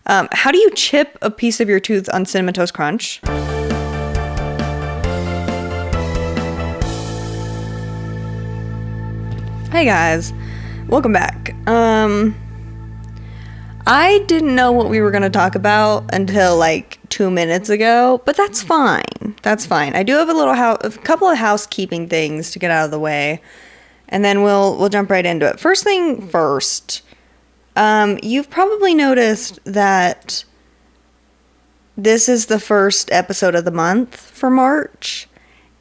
How do you chip a piece of your tooth on Cinnamon Toast Crunch? Hey guys, welcome back. I didn't know what we were going to talk about until like 2 minutes ago, but that's fine. That's fine. I do have a couple of housekeeping things to get out of the way, and then we'll jump right into it. First thing first, you've probably noticed that this is the first episode of the month for March,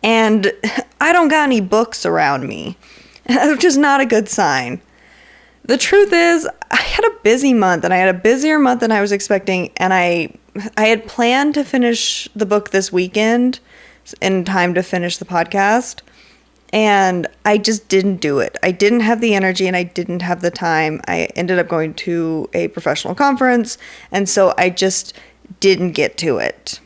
and I don't got any books around me, which is not a good sign. The truth is, I had a busy month, and I had a busier month than I was expecting, and I had planned to finish the book this weekend in time to finish the podcast, and I just didn't do it. I didn't have the energy, and I didn't have the time. I ended up going to a professional conference, and so I just didn't get to it.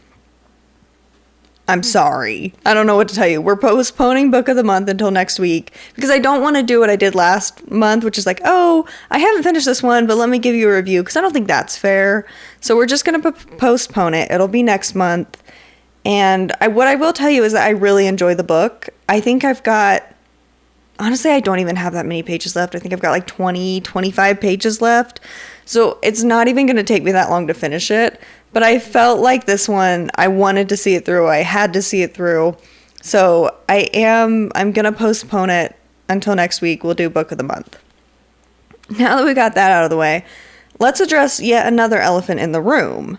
I'm sorry. I don't know what to tell you. We're postponing book of the month until next week because I don't want to do what I did last month, which is like, oh, I haven't finished this one, but let me give you a review, because I don't think that's fair. So we're just going to postpone it. It'll be next month. And what I will tell you is that I really enjoy the book. I think honestly, I don't even have that many pages left. I think I've got like 20, 25 pages left. So it's not even going to take me that long to finish it. But I felt like this one, I wanted to see it through. I had to see it through. So I'm going to postpone it until next week. We'll do book of the month. Now that we got that out of the way, let's address yet another elephant in the room.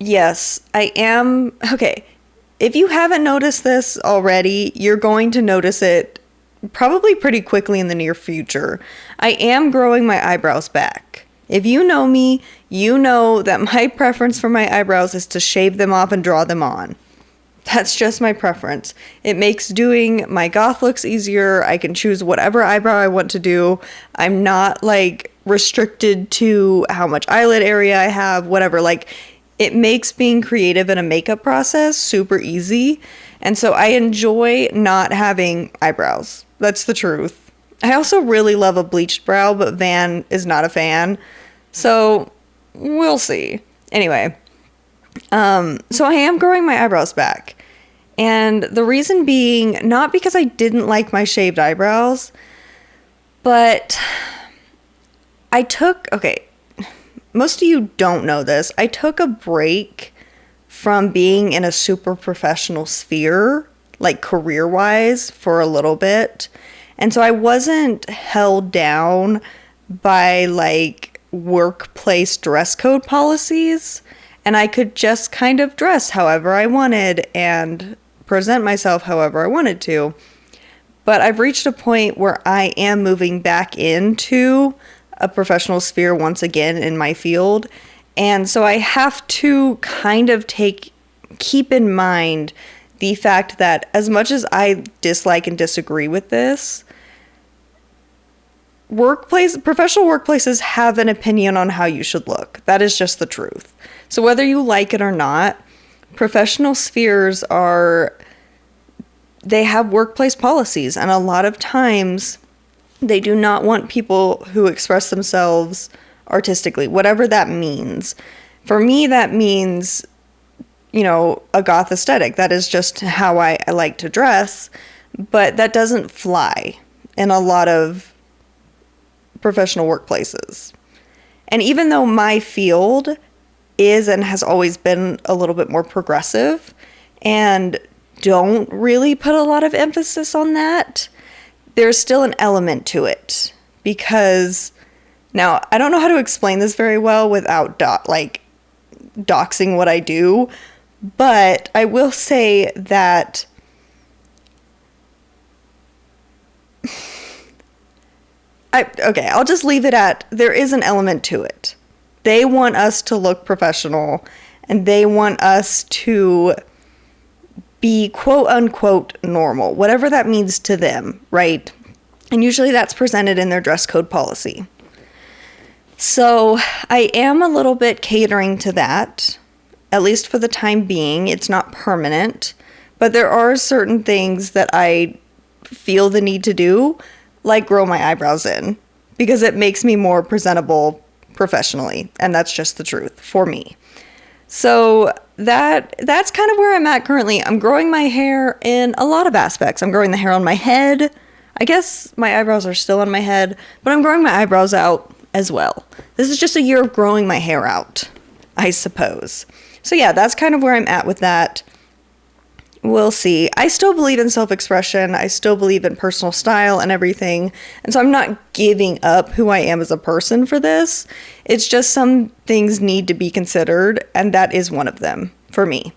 Yes, I am. Okay. If you haven't noticed this already, you're going to notice it probably pretty quickly in the near future. I am growing my eyebrows back. If you know me, you know that my preference for my eyebrows is to shave them off and draw them on. That's just my preference. It makes doing my goth looks easier. I can choose whatever eyebrow I want to do. I'm not like restricted to how much eyelid area I have, whatever. Like, it makes being creative in a makeup process super easy. And so I enjoy not having eyebrows. That's the truth. I also really love a bleached brow, but Van is not a fan. So we'll see. Anyway, so I am growing my eyebrows back. And the reason being, not because I didn't like my shaved eyebrows, but most of you don't know this. I took a break from being in a super professional sphere, like career-wise, for a little bit. And so I wasn't held down by like workplace dress code policies, and I could just kind of dress however I wanted and present myself however I wanted to. But I've reached a point where I am moving back into a professional sphere once again in my field. And so I have to kind of keep in mind the fact that as much as I dislike and disagree with this, professional workplaces have an opinion on how you should look. That is just the truth. So whether you like it or not, professional spheres they have workplace policies, and a lot of times they do not want people who express themselves artistically, whatever that means. For me, that means, a goth aesthetic. That is just how I like to dress, but that doesn't fly in a lot of professional workplaces. And even though my field is and has always been a little bit more progressive and don't really put a lot of emphasis on that, there's still an element to it. Because now, I don't know how to explain this very well without doxing what I do, but I will say that I'll just leave it at there is an element to it. They want us to look professional, and they want us to be quote unquote normal, whatever that means to them, right? And usually that's presented in their dress code policy. So I am a little bit catering to that, at least for the time being. It's not permanent, but there are certain things that I feel the need to do, like grow my eyebrows in, because it makes me more presentable professionally, and that's just the truth for me. So that's kind of where I'm at currently. I'm growing my hair in a lot of aspects. I'm growing the hair on my head. I guess my eyebrows are still on my head, but I'm growing my eyebrows out as well. This is just a year of growing my hair out, I suppose. So yeah, that's kind of where I'm at with that. We'll see. I still believe in self-expression. I still believe in personal style and everything. And so I'm not giving up who I am as a person for this. It's just some things need to be considered, and that is one of them for me.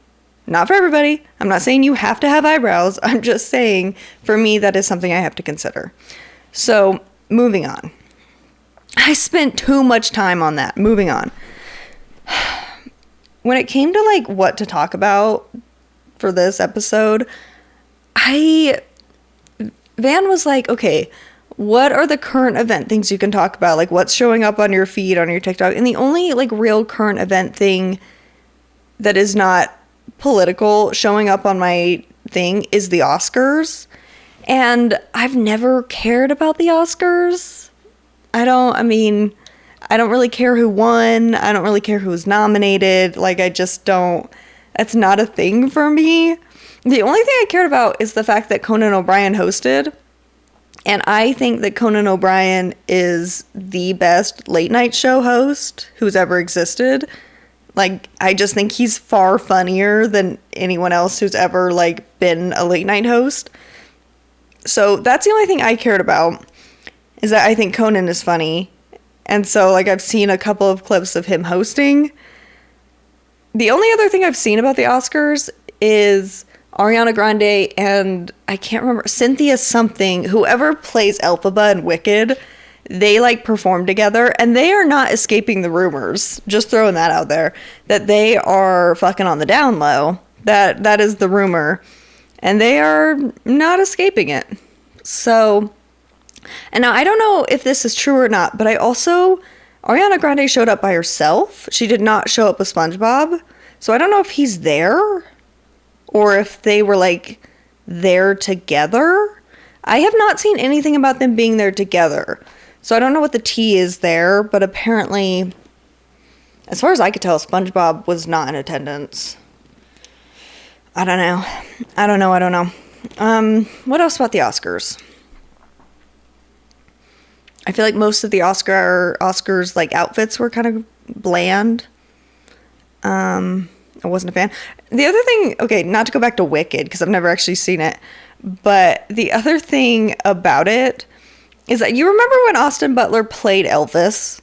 Not for everybody. I'm not saying you have to have eyebrows. I'm just saying for me that is something I have to consider. So moving on. I spent too much time on that. Moving on. When it came to like what to talk about for this episode, Van was like, okay, what are the current event things you can talk about? Like what's showing up on your feed, on your TikTok? And the only like real current event thing that is not political showing up on my thing is the Oscars. And I've never cared about the Oscars. I don't really care who won. I don't really care who was nominated. Like, I just don't. That's not a thing for me. The only thing I cared about is the fact that Conan O'Brien hosted. And I think that Conan O'Brien is the best late night show host who's ever existed. Like, I just think he's far funnier than anyone else who's ever, like, been a late night host. So that's the only thing I cared about, is that I think Conan is funny. And so, like, I've seen a couple of clips of him hosting. The only other thing I've seen about the Oscars is Ariana Grande and, I can't remember, Cynthia something, whoever plays Elphaba in Wicked, they, like, perform together, and they are not escaping the rumors. Just throwing that out there. That they are fucking on the down low. That is the rumor. And they are not escaping it. So, and now I don't know if this is true or not, but Ariana Grande showed up by herself. She did not show up with SpongeBob. So I don't know if he's there or if they were like there together. I have not seen anything about them being there together. So I don't know what the tea is there, but apparently, as far as I could tell, SpongeBob was not in attendance. I don't know. What else about the Oscars? I feel like most of the Oscars like outfits were kind of bland. I wasn't a fan. The other thing, okay, not to go back to Wicked because I've never actually seen it, but the other thing about it is that you remember when Austin Butler played Elvis,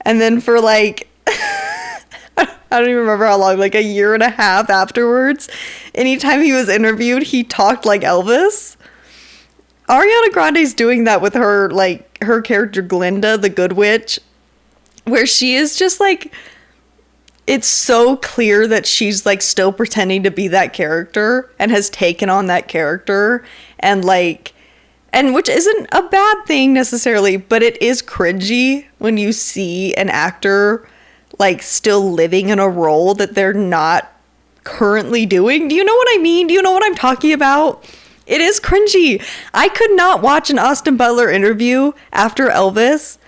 and then for like I don't even remember how long, like a year and a half afterwards, anytime he was interviewed, he talked like Elvis. Ariana Grande's doing that with her, like, her character Glinda, the Good Witch, where she is just, like, it's so clear that she's, like, still pretending to be that character and has taken on that character, and, like, and which isn't a bad thing necessarily, but it is cringy when you see an actor, like, still living in a role that they're not currently doing. Do you know what I mean? Do you know what I'm talking about? It is cringy. I could not watch an Austin Butler interview after Elvis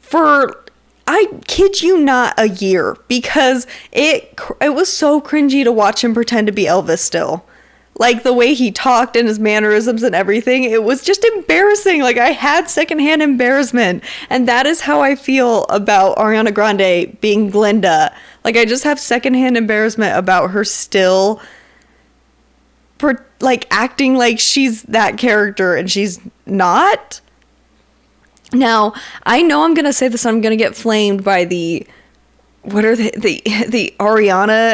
for, I kid you not, a year, because it was so cringy to watch him pretend to be Elvis still. Like, the way he talked and his mannerisms and everything, it was just embarrassing. Like, I had secondhand embarrassment. And that is how I feel about Ariana Grande being Glinda. Like, I just have secondhand embarrassment about her still like acting like she's that character and she's not. Now, I know I'm gonna say this, I'm gonna get flamed by the Ariana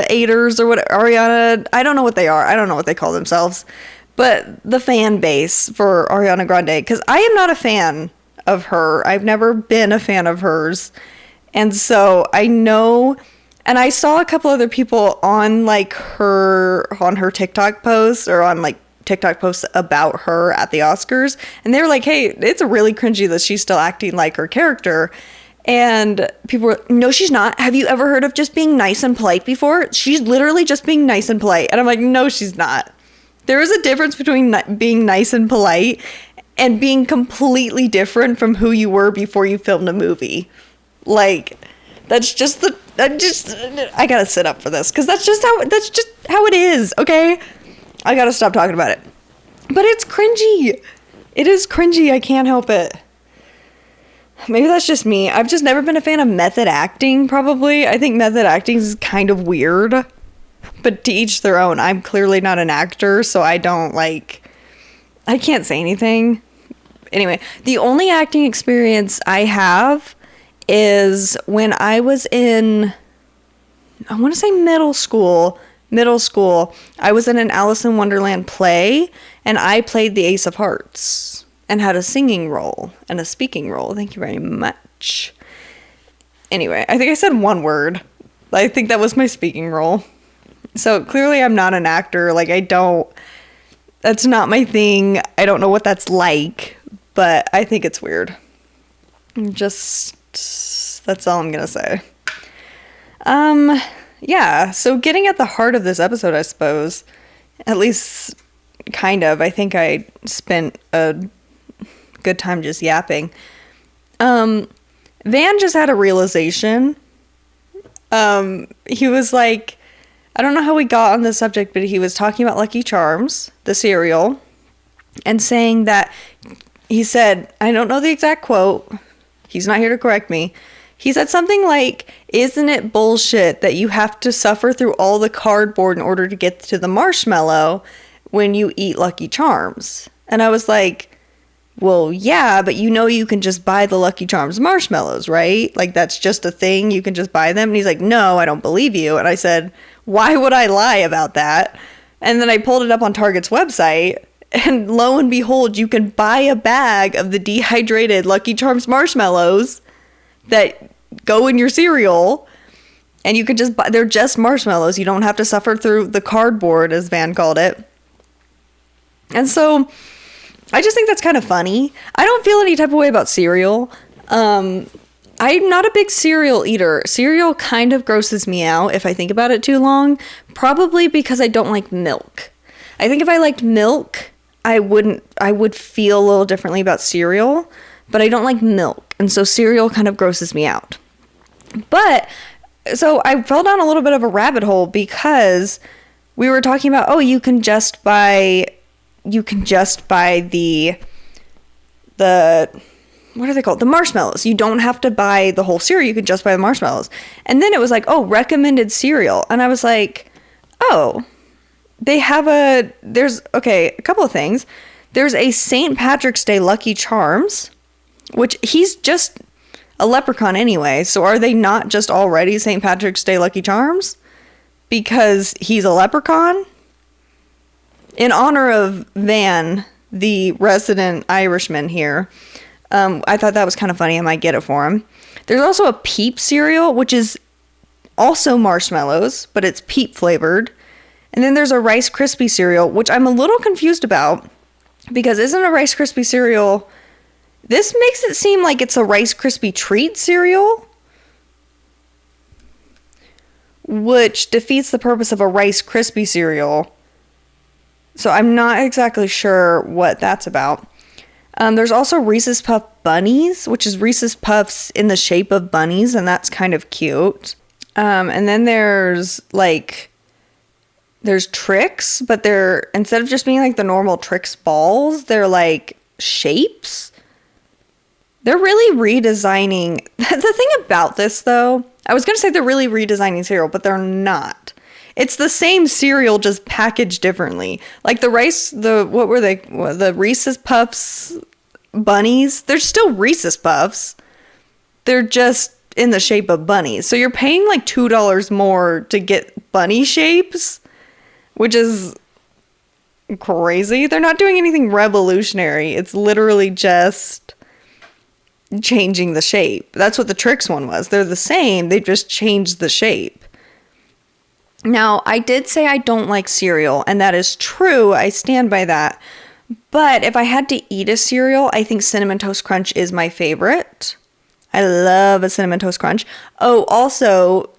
haters or what, Ariana, I don't know what they are, I don't know what they call themselves, but the fan base for Ariana Grande, because I am not a fan of her. I've never been a fan of hers, and so I know. And I saw a couple other people on like on her TikTok posts or on like TikTok posts about her at the Oscars. And they were like, hey, it's really cringy that she's still acting like her character. And people were, no, she's not. Have you ever heard of just being nice and polite before? She's literally just being nice and polite. And I'm like, no, she's not. There is a difference between being nice and polite and being completely different from who you were before you filmed a movie. Like, I gotta sit up for this because that's just how it is. Okay, I gotta stop talking about it. But it's cringy. It is cringy. I can't help it. Maybe that's just me. I've just never been a fan of method acting, probably. I think method acting is kind of weird. But to each their own. I'm clearly not an actor, so I can't say anything. Anyway, the only acting experience I have is when I was in, I want to say middle school. I was in an Alice in Wonderland play, and I played the Ace of Hearts and had a singing role and a speaking role. Thank you very much. Anyway, I think I said one word. I think that was my speaking role. So clearly I'm not an actor. That's not my thing. I don't know what that's like, but I think it's weird. That's all I'm going to say. Yeah, so getting at the heart of this episode, I suppose, at least kind of, I think I spent a good time just yapping. Van just had a realization. He was like, I don't know how we got on this subject, but he was talking about Lucky Charms, the cereal, and saying that, he said, I don't know the exact quote, he's not here to correct me, he said something like, isn't it bullshit that you have to suffer through all the cardboard in order to get to the marshmallow when you eat Lucky Charms? And I was like, well, yeah, but you can just buy the Lucky Charms marshmallows, right? Like, that's just a thing. You can just buy them. And he's like, no, I don't believe you. And I said, why would I lie about that? And then I pulled it up on Target's website, and lo and behold, you can buy a bag of the dehydrated Lucky Charms marshmallows that go in your cereal, and you can just buy, they're just marshmallows. You don't have to suffer through the cardboard, as Van called it. And so I just think that's kind of funny. I don't feel any type of way about cereal. I'm not a big cereal eater. Cereal kind of grosses me out if I think about it too long, probably because I don't like milk. I think if I liked milk, I would feel a little differently about cereal, but I don't like milk, and so cereal kind of grosses me out. But so I fell down a little bit of a rabbit hole because we were talking about, you can just buy the what are they called? The marshmallows. You don't have to buy the whole cereal. You can just buy the marshmallows. And then it was like, recommended cereal. And I was like, they have a couple of things. There's a St. Patrick's Day Lucky Charms, which he's just a leprechaun anyway. So are they not just already St. Patrick's Day Lucky Charms because he's a leprechaun? In honor of Van, the resident Irishman here, I thought that was kind of funny. I might get it for him. There's also a Peep cereal, which is also marshmallows, but it's Peep flavored. And then there's a Rice Krispie cereal, which I'm a little confused about because isn't a Rice Krispie cereal... This makes it seem like it's a Rice Krispie treat cereal, which defeats the purpose of a Rice Krispie cereal. So I'm not exactly sure what that's about. There's also Reese's Puff Bunnies, which is Reese's Puffs in the shape of bunnies, and that's kind of cute. And then there's Trix, but they're, instead of just being like the normal Trix balls, they're like shapes. They're really redesigning. The thing about this, though, I was going to say they're really redesigning cereal, but they're not. It's the same cereal, just packaged differently. Like the Reese's Puffs bunnies, they're still Reese's Puffs. They're just in the shape of bunnies. So you're paying like $2 more to get bunny shapes, which is crazy. They're not doing anything revolutionary. It's literally just changing the shape. That's what the Trix one was. They're the same. They just changed the shape. Now, I did say I don't like cereal, and that is true. I stand by that. But if I had to eat a cereal, I think Cinnamon Toast Crunch is my favorite. I love a Cinnamon Toast Crunch. Oh, also,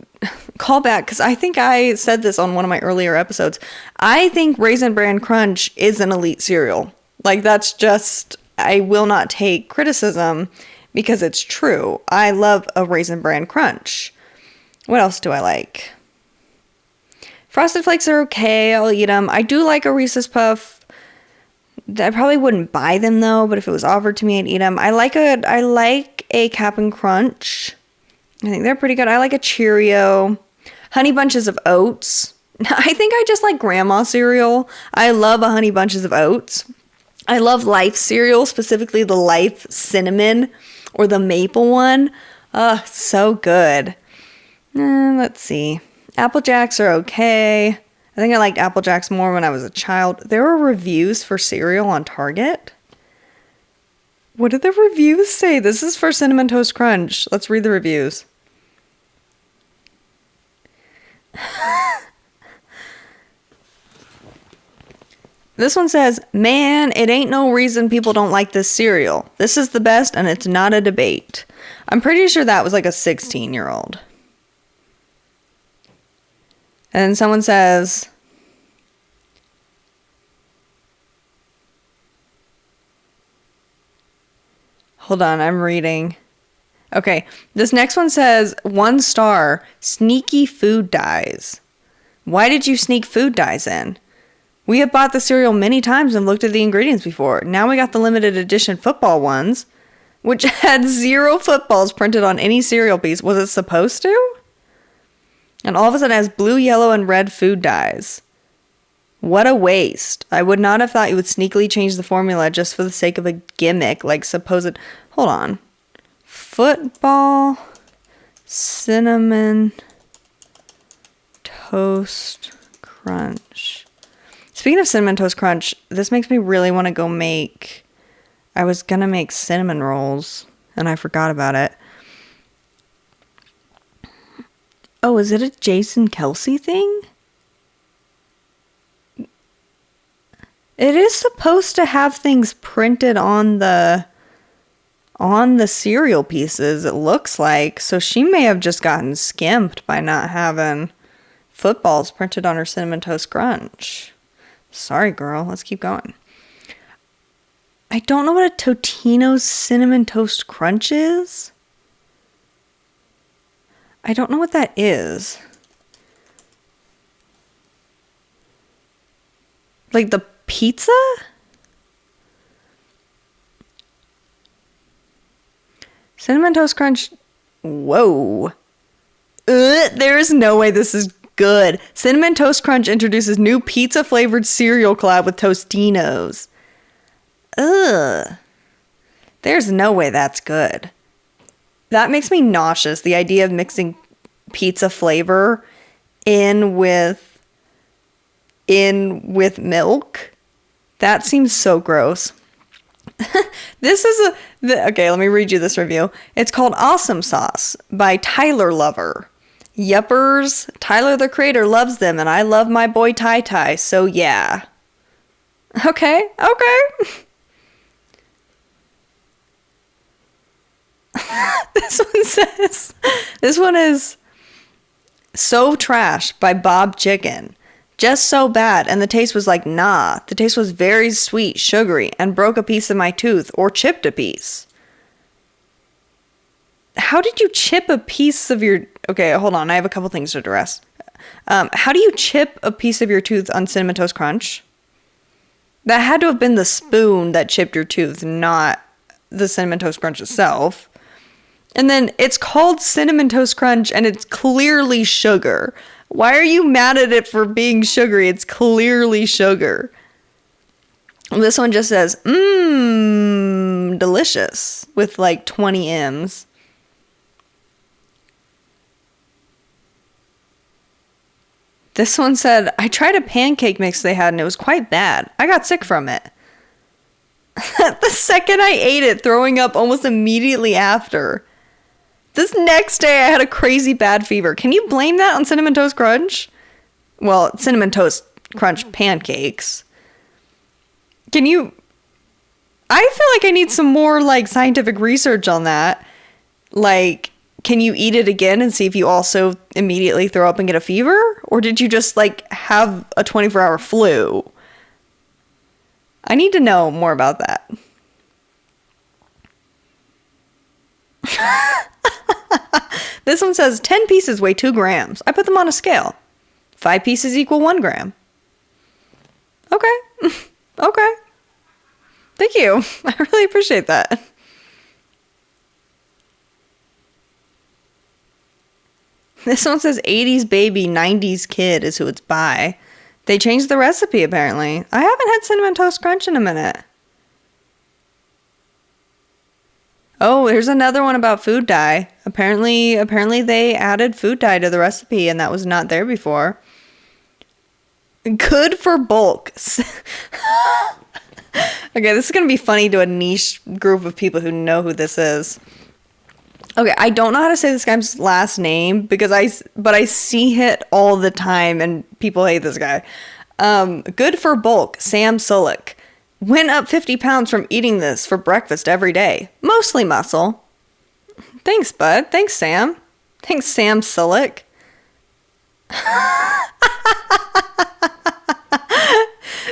call back, because I think I said this on one of my earlier episodes. I think Raisin Bran Crunch is an elite cereal. Like, that's just, I will not take criticism because it's true. I love a Raisin Bran Crunch. What else do I like? Frosted Flakes are okay. I'll eat them. I do like a Reese's Puff. I probably wouldn't buy them though, but if it was offered to me, I'd eat them. I like a Cap'n Crunch. I think they're pretty good. I like a Cheerio. Honey Bunches of Oats. I think I just like grandma cereal. I love a Honey Bunches of Oats. I love Life cereal, specifically the Life Cinnamon or the maple one. So good. Let's see. Apple Jacks are okay. I think I liked Apple Jacks more when I was a child. There were reviews for cereal on Target. What did the reviews say? This is for Cinnamon Toast Crunch. Let's read the reviews. This one says, man, it ain't no reason people don't like this cereal. This is the best and it's not a debate. I'm pretty sure that was like a 16-year-old. And someone says, hold on, I'm reading. Okay, this next one says, 1 star, sneaky food dyes. Why did you sneak food dyes in? We have bought the cereal many times and looked at the ingredients before. Now we got the limited edition football ones, which had 0 footballs printed on any cereal piece. Was it supposed to? And all of a sudden it has blue, yellow, and red food dyes. What a waste. I would not have thought you would sneakily change the formula just for the sake of a gimmick, like supposed... Hold on. Football, Cinnamon Toast Crunch. Speaking of Cinnamon Toast Crunch, this makes me really want to go make... I was going to make cinnamon rolls, and I forgot about it. Oh, is it a Jason Kelsey thing? It is supposed to have things printed on the cereal pieces, it looks like. So she may have just gotten skimped by not having footballs printed on her Cinnamon Toast Crunch. Sorry, girl. Let's keep going. I don't know what a Totino's Cinnamon Toast Crunch is. I don't know what that is. Like the pizza? Cinnamon Toast Crunch. Whoa. There is no way this is good. Cinnamon Toast Crunch introduces new pizza-flavored cereal collab with Tostinos. Ugh. There's no way that's good. That makes me nauseous, the idea of mixing pizza flavor in with milk. That seems so gross. Okay, let me read you this review. It's called Awesome Sauce by Tyler Lover. Yuppers, Tyler the creator loves them, and I love my boy Ty Ty, so yeah. Okay. This one is So Trash by Bob Chicken. Just so bad, and the taste was like, nah. The taste was very sweet, sugary, and broke a piece of my tooth, or chipped a piece. How did you chip a piece of your... Okay, hold on, I have a couple things to address. How do you chip a piece of your tooth on Cinnamon Toast Crunch? That had to have been the spoon that chipped your tooth, not the Cinnamon Toast Crunch itself. And then it's called Cinnamon Toast Crunch, and it's clearly sugar. Why are you mad at it for being sugary? It's clearly sugar. This one just says, delicious, with like 20 M's. This one said, I tried a pancake mix they had and it was quite bad. I got sick from it. The second I ate it, throwing up almost immediately after. This next day, I had a crazy bad fever. Can you blame that on Cinnamon Toast Crunch? Well, Cinnamon Toast Crunch pancakes. Can you... I feel like I need some more, like, scientific research on that. Like, can you eat it again and see if you also immediately throw up and get a fever? Or did you just, like, have a 24-hour flu? I need to know more about that. This one says 10 pieces weigh 2 grams. I put them on a scale. 5 pieces equal 1 gram. Okay. Okay. Thank you. I really appreciate that. This one says 80s baby, 90s kid is who it's by. They changed the recipe, apparently. I haven't had Cinnamon Toast Crunch in a minute. Oh, here's another one about food dye. Apparently they added food dye to the recipe, and that was not there before. Good for bulk. Okay, this is going to be funny to a niche group of people who know who this is. Okay, I don't know how to say this guy's last name but I see it all the time and people hate this guy. Good for bulk, Sam Sulek. Went up 50 pounds from eating this for breakfast every day. Mostly muscle. Thanks, bud. Thanks, Sam. Thanks, Sam Sulek.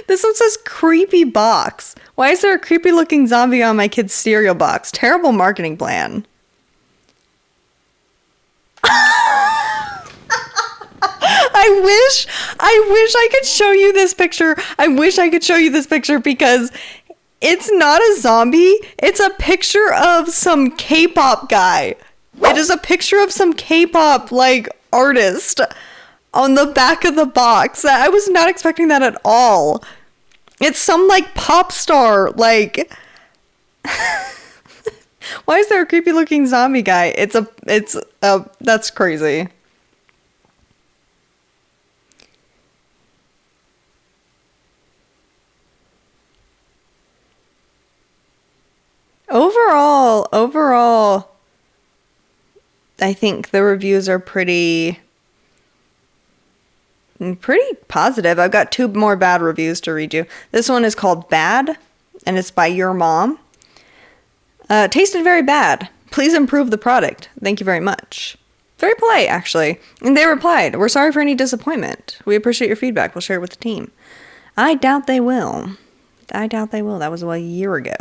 This one says creepy box. Why is there a creepy looking zombie on my kid's cereal box? Terrible marketing plan. I wish I could show you this picture. I wish I could show you this picture because it's not a zombie. It's a picture of some K-pop guy. It is a picture of some K-pop like artist on the back of the box. I was not expecting that at all. It's some like pop star like why is there a creepy looking zombie guy? That's crazy. Overall, I think the reviews are pretty positive. I've got 2 more bad reviews to read you. This one is called Bad, and it's by Your Mom. Tasted very bad. Please improve the product. Thank you very much. Very polite, actually. And they replied, we're sorry for any disappointment. We appreciate your feedback. We'll share it with the team. I doubt they will. That was a year ago.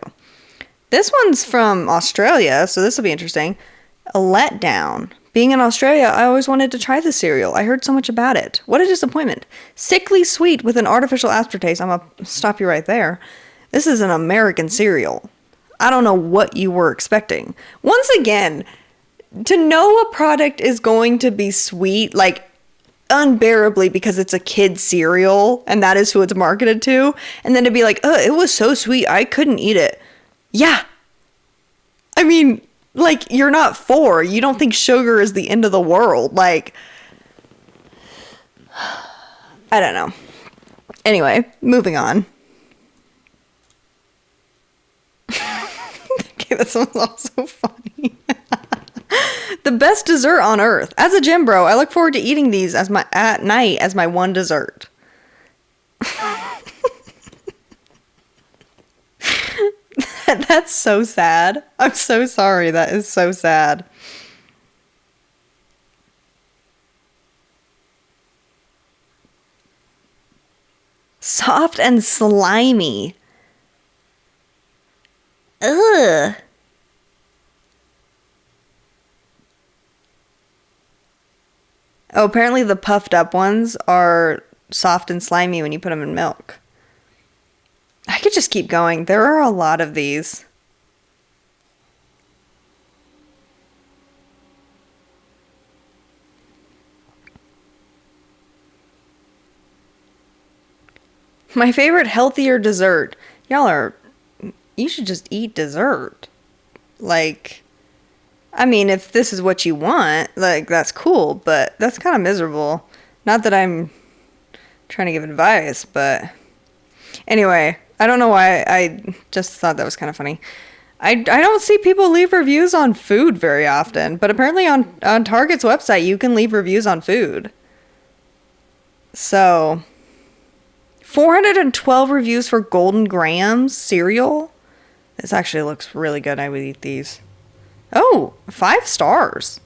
This one's from Australia, so this will be interesting. A letdown. Being in Australia, I always wanted to try the cereal. I heard so much about it. What a disappointment. Sickly sweet with an artificial aftertaste. I'm going to stop you right there. This is an American cereal. I don't know what you were expecting. Once again, to know a product is going to be sweet, like unbearably because it's a kid's cereal and that is who it's marketed to, and then to be like, oh, it was so sweet, I couldn't eat it. Yeah. I mean, like, you're not 4. You don't think sugar is the end of the world. Like, I don't know. Anyway, moving on. Okay, this one's also funny. The best dessert on earth. As a gym bro, I look forward to eating these at night as my one dessert. That's so sad. I'm so sorry. That is so sad. Soft and slimy. Ugh. Oh, apparently the puffed up ones are soft and slimy when you put them in milk. I could just keep going. There are a lot of these. My favorite healthier dessert. You should just eat dessert. Like, I mean, if this is what you want, like, that's cool, but that's kind of miserable. Not that I'm trying to give advice, but anyway, I don't know why. I just thought that was kind of funny. I don't see people leave reviews on food very often, but apparently on Target's website, you can leave reviews on food. So, 412 reviews for Golden Grahams cereal. This actually looks really good. I would eat these. Oh, 5 stars.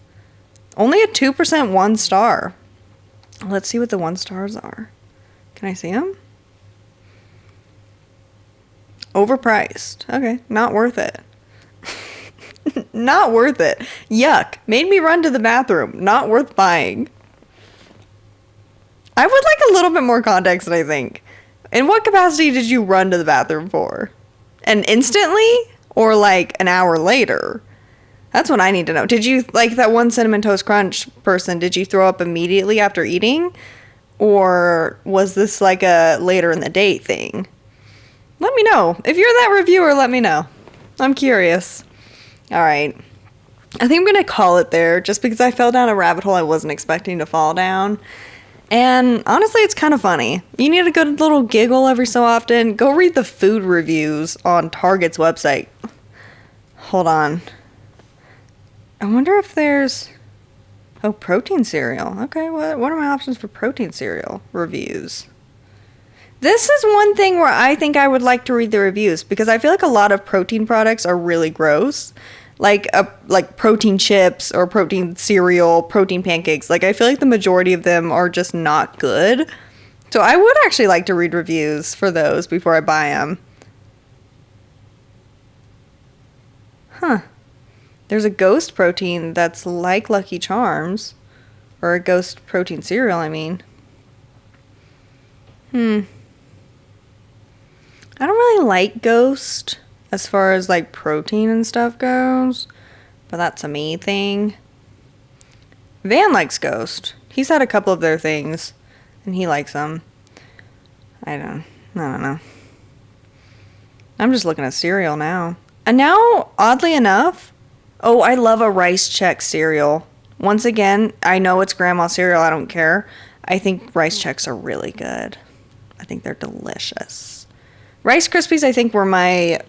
Only a 2% 1 star. Let's see what the 1 stars are. Can I see them? Overpriced. Okay, not worth it. Not worth it. Yuck. Made me run to the bathroom. Not worth buying. I would like a little bit more context, I think. In what capacity did you run to the bathroom for? And instantly? Or like an hour later? That's what I need to know. Did you, like that one Cinnamon Toast Crunch person, did you throw up immediately after eating? Or was this like a later in the day thing? Let me know. If you're that reviewer, let me know. I'm curious. All right. I think I'm going to call it there just because I fell down a rabbit hole I wasn't expecting to fall down. And honestly, it's kind of funny. You need a good little giggle every so often. Go read the food reviews on Target's website. Hold on. I wonder if there's... Oh, protein cereal. Okay, what are my options for protein cereal reviews? This is one thing where I think I would like to read the reviews because I feel like a lot of protein products are really gross. Like protein chips or protein cereal, protein pancakes. Like I feel like the majority of them are just not good. So I would actually like to read reviews for those before I buy them. Huh. There's a ghost protein that's like Lucky Charms. Or a ghost protein cereal, I mean. I don't really like Ghost as far as like protein and stuff goes, but that's a me thing. Van likes Ghost. He's had a couple of their things and he likes them. I don't know. I'm just looking at cereal now. And now, oddly enough, oh, I love a Rice Chex cereal. Once again, I know it's grandma cereal, I don't care. I think Rice Chex are really good. I think they're delicious. Rice Krispies, I think, were my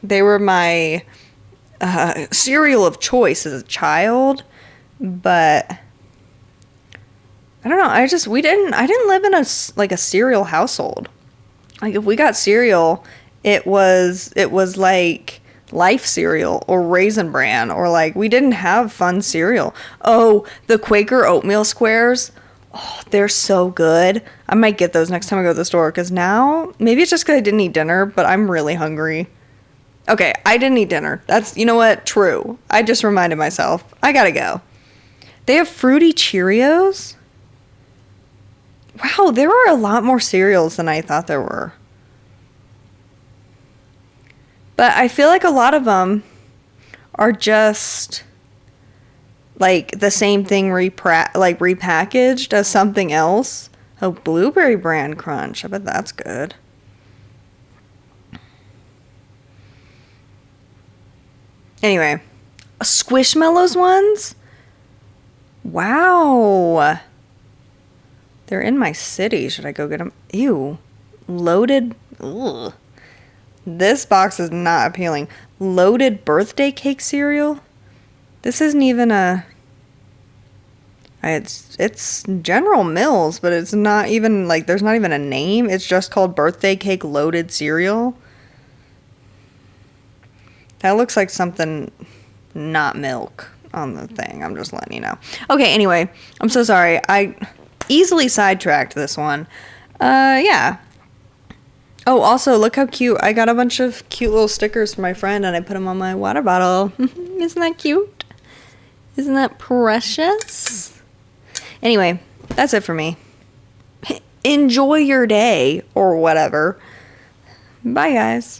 cereal of choice as a child, but I don't know. I didn't live in a cereal household. Like if we got cereal, it was like Life cereal or Raisin Bran, or like we didn't have fun cereal. Oh, the Quaker oatmeal squares. Oh, they're so good. I might get those next time I go to the store because now, maybe it's just because I didn't eat dinner, but I'm really hungry. Okay, I didn't eat dinner. That's, you know what? True. I just reminded myself. I gotta go. They have Fruity Cheerios. Wow, there are a lot more cereals than I thought there were. But I feel like a lot of them are just like the same thing repackaged as something else. Oh, Blueberry Bran Crunch. I bet that's good. Anyway, Squishmallows ones? Wow. They're in my city. Should I go get them? Ew. Loaded. Ugh. This box is not appealing. Loaded birthday cake cereal? This isn't even a... It's General Mills, but it's not even, like, there's not even a name. It's just called birthday cake loaded cereal. That looks like something not milk on the thing. I'm just letting you know. Okay, anyway. I'm so sorry. I easily sidetracked this one. Yeah. Oh, also, look how cute. I got a bunch of cute little stickers for my friend, and I put them on my water bottle. Isn't that cute? Isn't that precious? Anyway, that's it for me. Enjoy your day, or whatever. Bye, guys.